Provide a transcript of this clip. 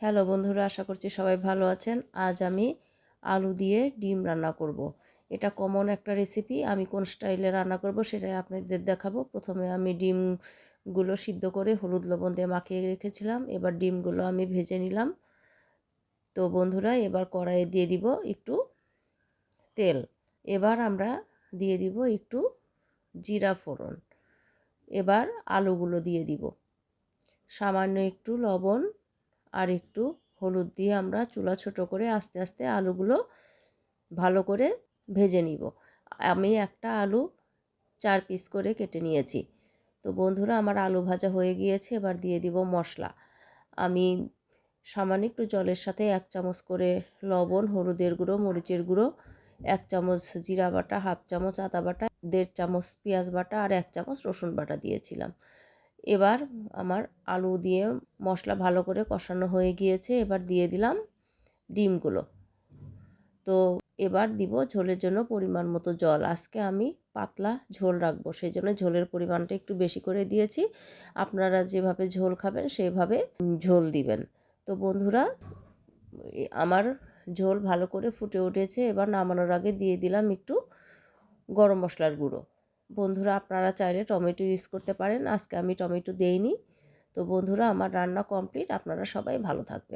Hello বন্ধুরা, আশা করছি সবাই ভালো আছেন। আজ আমি আলু দিয়ে ডিম রান্না করব। এটা কমন একটা রেসিপি। আমি কোন স্টাইলে রান্না করব সেটাই আপনাদের দেখাবো। প্রথমে আমি ডিমগুলো সিদ্ধ করে হলুদ লবণ দিয়ে মাখিয়ে রেখেছিলাম। এবার ডিমগুলো আমি ভেজে নিলাম। তো বন্ধুরা, এবার কড়াইয়ে দিয়ে দিব একটু তেল। এবার আমরা দিয়ে দিব একটু জিরা ফোড়ন। এবার আলুগুলো দিয়ে দিব, সামান্য একটু লবণ আর একটু হলুদ দিয়ে আমরা চুলা ছোট করে আস্তে আস্তে আলুগুলো ভালো করে ভেজে নিব। আমি একটা আলু 4 পিস করে কেটে নিয়েছি। তো বন্ধুরা, আমার আলু ভাজা হয়ে গিয়েছে। এবার দিয়ে দিব মশলা। আমি সামান্য একটু জলের সাথে 1 চামচ করে লবণ, হলুদের গুঁড়ো, মরিচের গুঁড়ো, 1 চামচ জিরা বাটা, হাফ চামচ আদা বাটা, 1.5 চামচ পেঁয়াজ বাটা আর 1 চামচ রসুন বাটা দিয়েছিলাম। এবার আমার আলু দিয়ে মশলা ভালো করে কষানো হয়ে গিয়েছে। এবার দিয়ে দিলাম ডিমগুলো। তো এবার দিব ঝোলের জন্য পরিমাণ মতো জল। আজকে আমি পাতলা ঝোল রাখবো, সেই জন্য ঝোলের পরিমাণটা একটু বেশি করে দিয়েছি। আপনারা যেভাবে ঝোল খাবেন সেইভাবে ঝোল দিবেন। তো বন্ধুরা, আমার ঝোল ভালো করে ফুটে উঠেছে। এবার নামানোর আগে দিয়ে দিলাম একটু গরম মশলার গুঁড়ো। বন্ধুরা, আপনারা চাইলে টমেটো ইউজ করতে পারেন। আজকে আমি টমেটো দেইনি। তো বন্ধুরা, আমার রান্না কমপ্লিট। আপনারা সবাই ভালো থাকবেন।